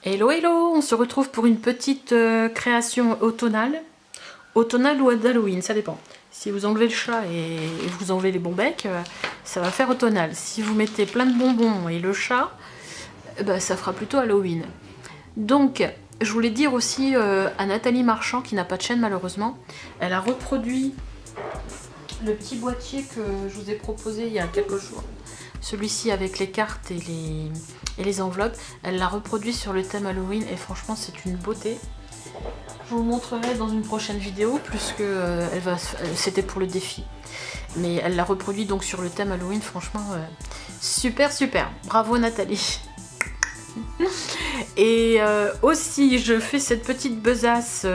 Hello hello, on se retrouve pour une petite création automnale. Automnale ou d'Halloween, ça dépend. Si vous enlevez le chat et vous enlevez les bons becs, ça va faire automnal. Si vous mettez plein de bonbons et le chat, ça fera plutôt Halloween. Donc, je voulais dire aussi à Nathalie Marchand, qui n'a pas de chaîne malheureusement, elle a reproduit le petit boîtier que je vous ai proposé il y a quelques jours. Celui-ci avec les cartes et les enveloppes, elle l'a reproduit sur le thème Halloween et franchement c'est une beauté. Je vous montrerai dans une prochaine vidéo puisque c'était pour le défi. Mais elle l'a reproduit donc sur le thème Halloween, franchement super super, bravo Nathalie. Et aussi je fais cette petite besace,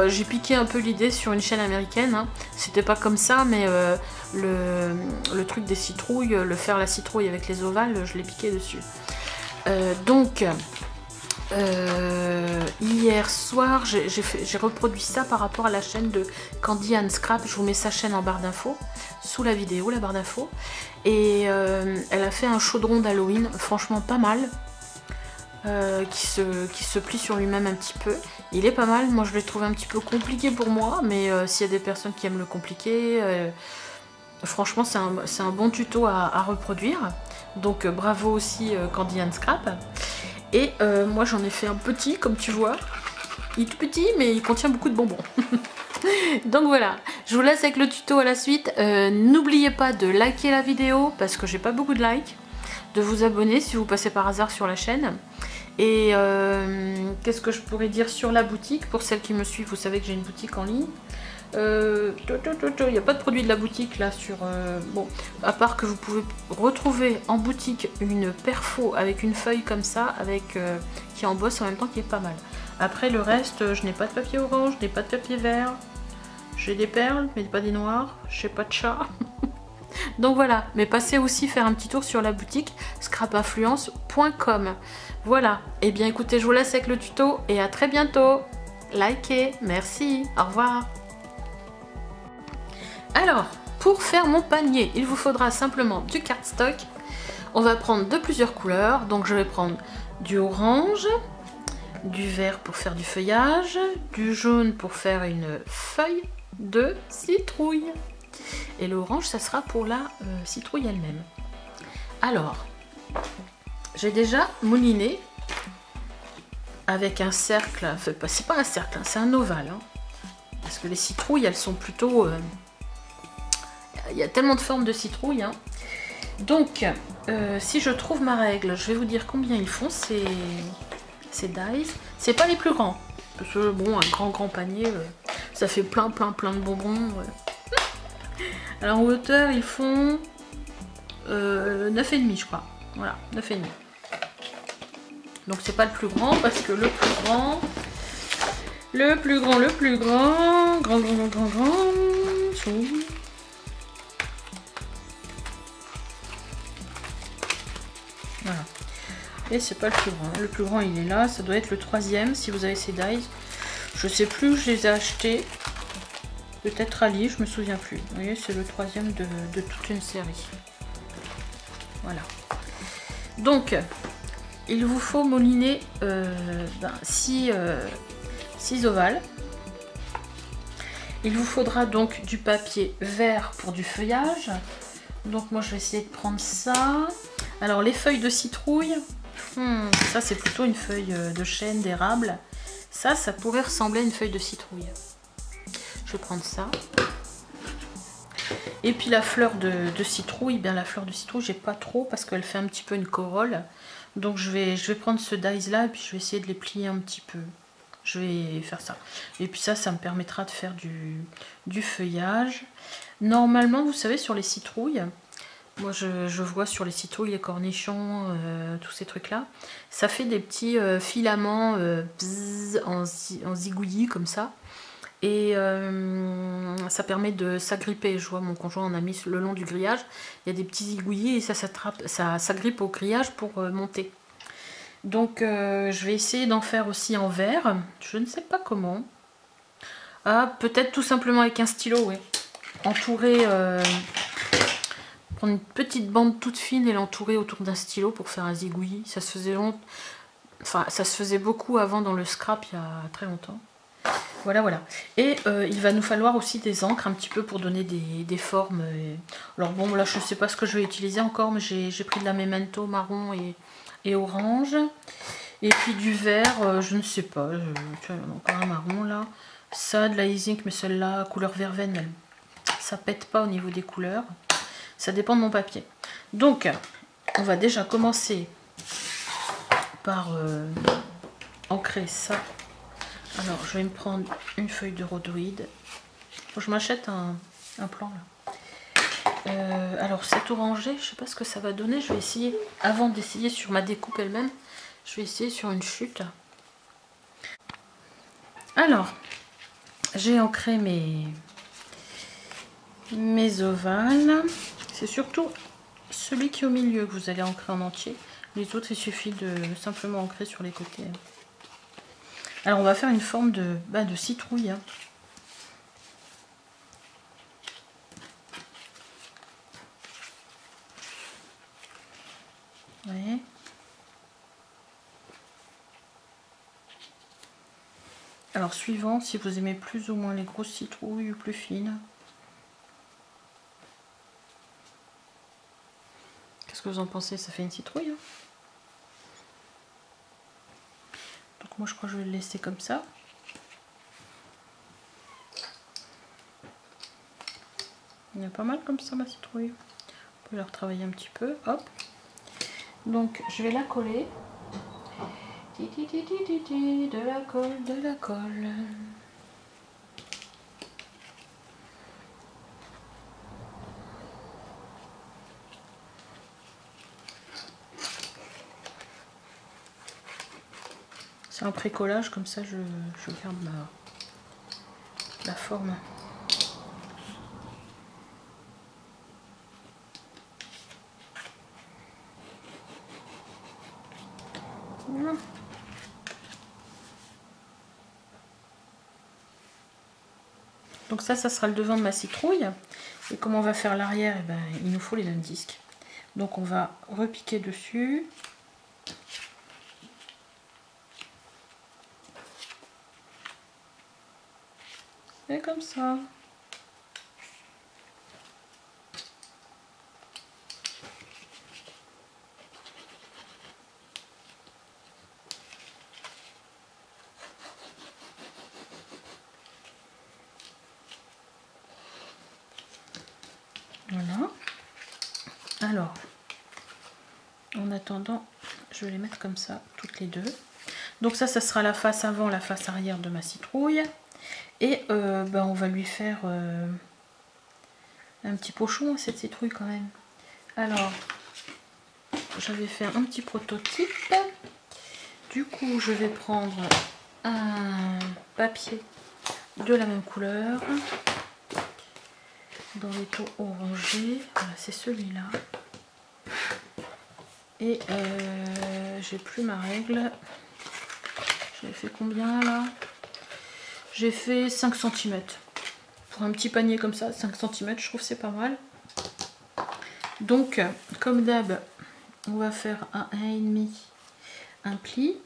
j'ai piqué un peu l'idée sur une chaîne américaine, hein. C'était pas comme ça mais le truc des citrouilles, le faire la citrouille avec les ovales, je l'ai piqué dessus. Hier soir j'ai reproduit ça par rapport à la chaîne de Candy and Scrap. Je vous mets sa chaîne en barre d'infos, sous la vidéo, la barre d'infos. Et elle a fait un chaudron d'Halloween, franchement pas mal. Qui se plie sur lui-même un petit peu. Il est pas mal, moi je l'ai trouvé un petit peu compliqué pour moi, mais s'il y a des personnes qui aiment le compliqué, franchement c'est un bon tuto à reproduire. Donc bravo aussi Candy and Scrap. Et moi j'en ai fait un petit comme tu vois. Il est tout petit mais il contient beaucoup de bonbons. Donc voilà, je vous laisse avec le tuto à la suite. N'oubliez pas de liker la vidéo parce que j'ai pas beaucoup de likes. De vous abonner si vous passez par hasard sur la chaîne. Et qu'est-ce que je pourrais dire sur la boutique? Pour celles qui me suivent, vous savez que j'ai une boutique en ligne. Il n'y a pas de produit de la boutique là sur... bon, à part que vous pouvez retrouver en boutique une perfo avec une feuille comme ça, avec qui embosse en même temps, qui est pas mal. Après le reste, je n'ai pas de papier orange, je n'ai pas de papier vert. J'ai des perles, mais pas des noirs. J'ai pas de chat. Donc voilà, mais passez aussi faire un petit tour sur la boutique scrapinfluence.com. Voilà, et bien écoutez, je vous laisse avec le tuto et à très bientôt. Likez, merci, au revoir. Alors, pour faire mon panier, il vous faudra simplement du cardstock. On va prendre de plusieurs couleurs, donc je vais prendre du orange, du vert pour faire du feuillage, du jaune pour faire une feuille de citrouille. Et l'orange, ça sera pour la citrouille elle-même. Alors, j'ai déjà mouliné avec un cercle. Enfin, c'est pas un cercle, hein, c'est un ovale. Hein, parce que les citrouilles, elles sont plutôt... il y a tellement de formes de citrouilles. Hein. Donc, si je trouve ma règle, je vais vous dire combien ils font ces dies. C'est pas les plus grands. Parce que bon, un grand panier, ça fait plein de bonbons. Alors en hauteur ils font 9,5 je crois. Voilà, 9,5. Donc c'est pas le plus grand parce que le plus grand, grand. Voilà. Et c'est pas le plus grand. Le plus grand il est là, ça doit être le troisième si vous avez ces dies. Je sais plus où je les ai achetés. Peut-être Ali, je me souviens plus. Vous voyez, c'est le troisième de toute une série. Voilà. Donc, il vous faut mouliner 6 ovales. Il vous faudra donc du papier vert pour du feuillage. Donc moi, je vais essayer de prendre ça. Alors, les feuilles de citrouille, ça c'est plutôt une feuille de chêne, d'érable. Ça pourrait ressembler à une feuille de citrouille. Je vais prendre ça. Et puis la fleur de citrouille, bien la fleur de citrouille, j'ai pas trop parce qu'elle fait un petit peu une corolle. Donc je vais prendre ce dies là et puis je vais essayer de les plier un petit peu. Je vais faire ça. Et puis ça me permettra de faire du feuillage. Normalement, vous savez, sur les citrouilles, moi je vois sur les citrouilles, les cornichons, tous ces trucs là, ça fait des petits filaments en zigouillis comme ça. Et ça permet de s'agripper. Je vois mon conjoint en a mis le long du grillage. Il y a des petits zigouillis et ça s'agrippe au grillage pour monter. Donc je vais essayer d'en faire aussi en verre. Je ne sais pas comment. Ah, peut-être tout simplement avec un stylo, oui. Entourer, prendre une petite bande toute fine et l'entourer autour d'un stylo pour faire un zigouillis. Ça se faisait Enfin, ça se faisait beaucoup avant dans le scrap, il y a très longtemps. Voilà, voilà. Et il va nous falloir aussi des encres un petit peu pour donner des formes. Alors bon, là, je ne sais pas ce que je vais utiliser encore, mais j'ai pris de la Memento marron et orange. Et puis du vert, je ne sais pas. Tu vois, il y en a encore un marron là. Ça, de la Easy, mais celle-là, couleur verveine, ça pète pas au niveau des couleurs. Ça dépend de mon papier. Donc, on va déjà commencer par ancrer ça. Alors, je vais me prendre une feuille de rhodoïde. Faut que je m'achète un plan là. Alors, cet orangé, je sais pas ce que ça va donner. Je vais essayer, avant d'essayer sur ma découpe elle-même, je vais essayer sur une chute. Alors, j'ai ancré mes ovales. C'est surtout celui qui est au milieu que vous allez ancrer en entier. Les autres, il suffit de simplement ancrer sur les côtés. Alors, on va faire une forme de citrouille. Hein. Vous voyez ? Alors, suivant, si vous aimez plus ou moins les grosses citrouilles ou plus fines. Qu'est-ce que vous en pensez? Ça fait une citrouille, hein? Donc moi je crois que je vais le laisser comme ça. Il y a pas mal comme ça ma citrouille. On peut la retravailler un petit peu. Hop. Donc je vais la coller. De la colle, de la colle. C'est un pré-collage, comme ça je garde la forme. Voilà. Donc ça sera le devant de ma citrouille. Et comme on va faire l'arrière, eh ben, il nous faut les mêmes disques. Donc on va repiquer dessus. Et comme ça. Voilà. Alors, en attendant, je vais les mettre comme ça, toutes les deux. Donc ça sera la face avant, la face arrière de ma citrouille. Et on va lui faire un petit pochon à cette citrouille quand même. Alors, j'avais fait un petit prototype. Du coup, je vais prendre un papier de la même couleur. Dans les tons orangés. Voilà, c'est celui-là. Et j'ai plus ma règle. J'avais fait combien là? J'ai fait 5 cm. Pour un petit panier comme ça, 5 cm, je trouve c'est pas mal. Donc, comme d'hab, on va faire un 1,5, un pli.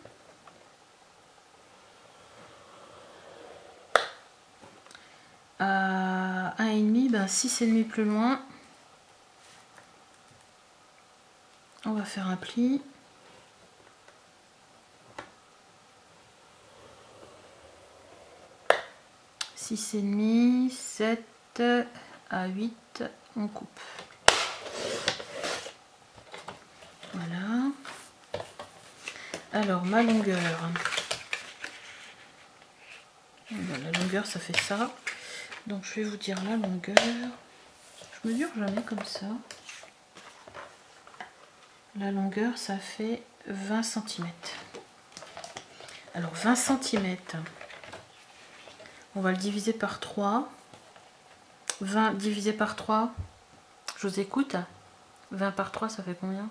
À 1,5, 6,5 plus loin. On va faire un pli. « 6,5, 7 à 8, on coupe. Voilà. Alors, ma longueur. La longueur, ça fait ça. Donc, je vais vous dire la longueur. Je mesure jamais comme ça. La longueur, ça fait 20 cm. Alors, 20 cm. On va le diviser par 3. 20 divisé par 3. Je vous écoute. 20 par 3, ça fait combien?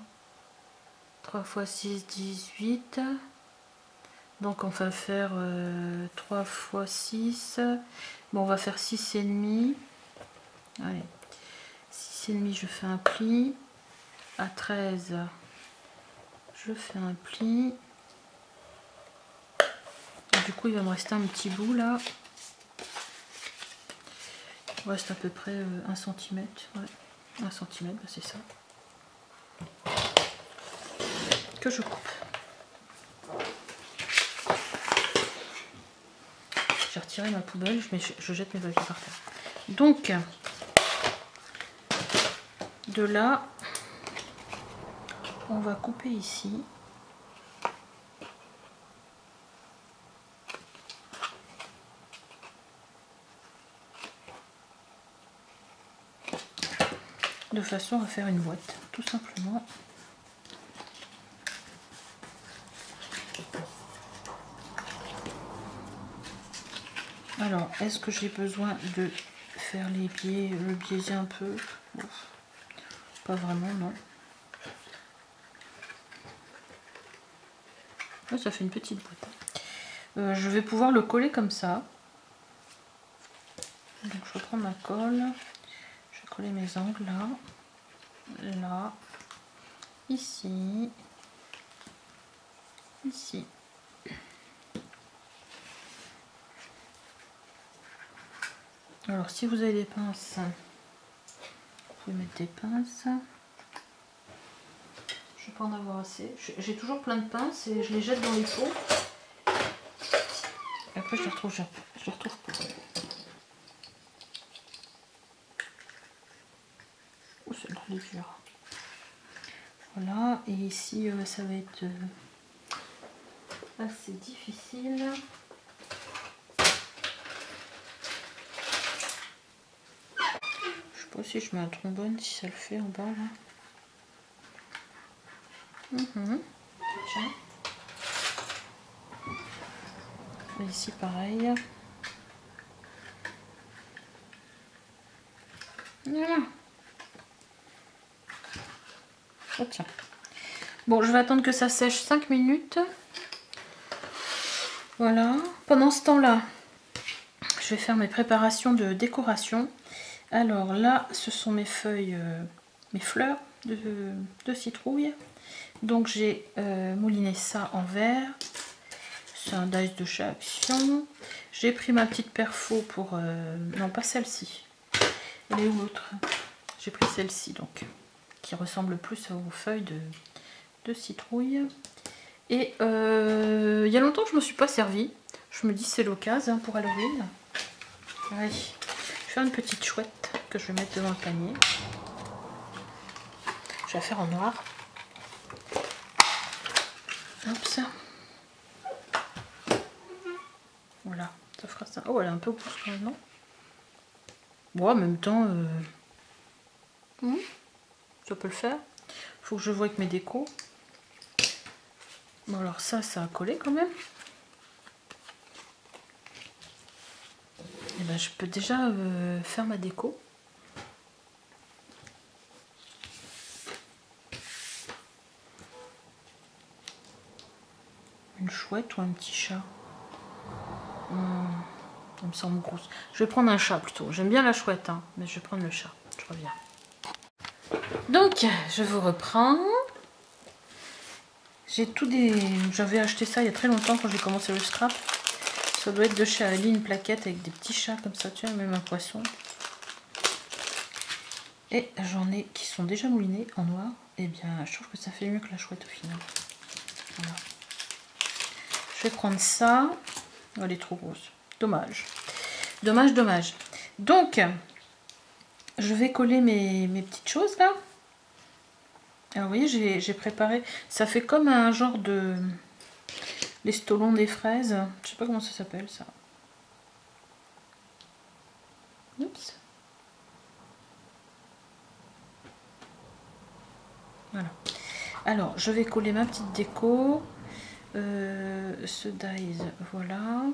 3 x 6, 18. Donc on va faire 3 x 6. Bon, on va faire 6,5. Allez. 6,5, je fais un pli. À 13, je fais un pli. Du coup, il va me rester un petit bout là. Il me reste à peu près 1 cm. Ouais, 1 cm, bah c'est ça. Que je coupe. J'ai retiré ma poubelle, je jette mes papiers par terre. Donc, de là, on va couper ici. De façon à faire une boîte, tout simplement. Alors, est-ce que j'ai besoin de faire les biais, le biaiser un peu? Pas vraiment, non. Là, ça fait une petite boîte. Je vais pouvoir le coller comme ça. Donc, je reprends ma colle. Je vais coller mes angles là. Là. Ici. Ici. Alors, si vous avez des pinces, vous pouvez mettre des pinces. Je vais pas en avoir assez. J'ai toujours plein de pinces et je les jette dans les pots. Et après, je les retrouve pas. Oh, c'est dur. Voilà. Et ici, ça va être assez difficile. Je sais pas si je mets un trombone, si ça le fait en bas là. Tiens. Et ici pareil. Voilà. Oh, tiens. Bon, je vais attendre que ça sèche 5 minutes. Voilà. Pendant ce temps-là, je vais faire mes préparations de décoration. Alors là, ce sont mes feuilles, mes fleurs de citrouille. Donc j'ai mouliné ça en verre. C'est un dice de chez Action. J'ai pris ma petite perfo pour... non, pas celle-ci. Elle est où l'autre? J'ai pris celle-ci, donc, qui ressemble plus aux feuilles de citrouille. Et il y a longtemps que je ne me suis pas servie. Je me dis c'est l'occasion pour Halloween. Allez, je vais faire une petite chouette que je vais mettre devant le panier. Je vais la faire en noir. Hop, ça. Voilà, ça fera ça. Oh, elle est un peu grosse quand même, non? Bon, en même temps, ça peut le faire. Faut que je voie avec mes décos. Bon, alors ça a collé quand même. Et ben, je peux déjà faire ma déco. Une chouette ou un petit chat? Ça me semble grosse. Je vais prendre un chat plutôt. J'aime bien la chouette, hein, mais je vais prendre le chat. Je reviens. Donc, je vous reprends. J'ai tout des... J'avais acheté ça il y a très longtemps quand j'ai commencé le scrap. Ça doit être de chez Ali, une plaquette avec des petits chats comme ça, tu vois, même un poisson. Et j'en ai qui sont déjà moulinés en noir. Et bien, je trouve que ça fait mieux que la chouette au final. Voilà. Je vais prendre ça. Oh, elle est trop grosse. Dommage. Dommage, dommage. Donc, je vais coller mes petites choses là. Alors, vous voyez, j'ai préparé. Ça fait comme un genre de... Les stolons des fraises. Je sais pas comment ça s'appelle ça. Oups. Voilà. Alors, je vais coller ma petite déco. Ce dies, voilà.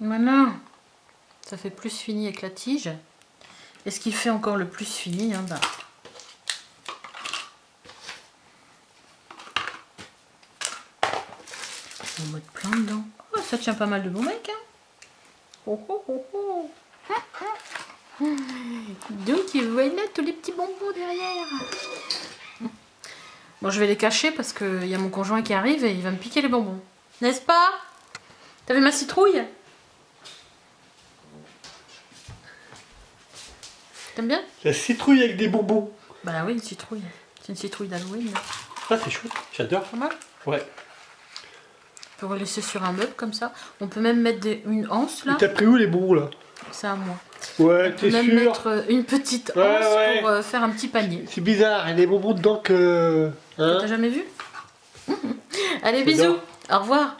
Voilà, ça fait plus fini avec la tige. Et ce qui fait encore le plus fini, hein, bah, on va mettre plein dedans. Oh, ça tient pas mal de bon mec, hein. Oh, oh, oh, oh. Donc il voit là tous les petits bonbons derrière. Bon, je vais les cacher parce qu'il y a mon conjoint qui arrive et il va me piquer les bonbons. N'est-ce pas? T'as vu ma citrouille? T'aimes bien? La citrouille avec des bonbons. Bah oui, une citrouille. C'est une citrouille d'Halloween. Ah, c'est chouette. J'adore. Pas mal? Ouais. On peut laisser sur un meuble comme ça. On peut même mettre une anse là. T'as pris où les bonbons là? C'est à moi. Ouais, t'es sûr? On peut même mettre une petite anse pour faire un petit panier. C'est bizarre, il y a des bonbons dedans que... Hein? T'as jamais vu? Allez, bisous. Au revoir.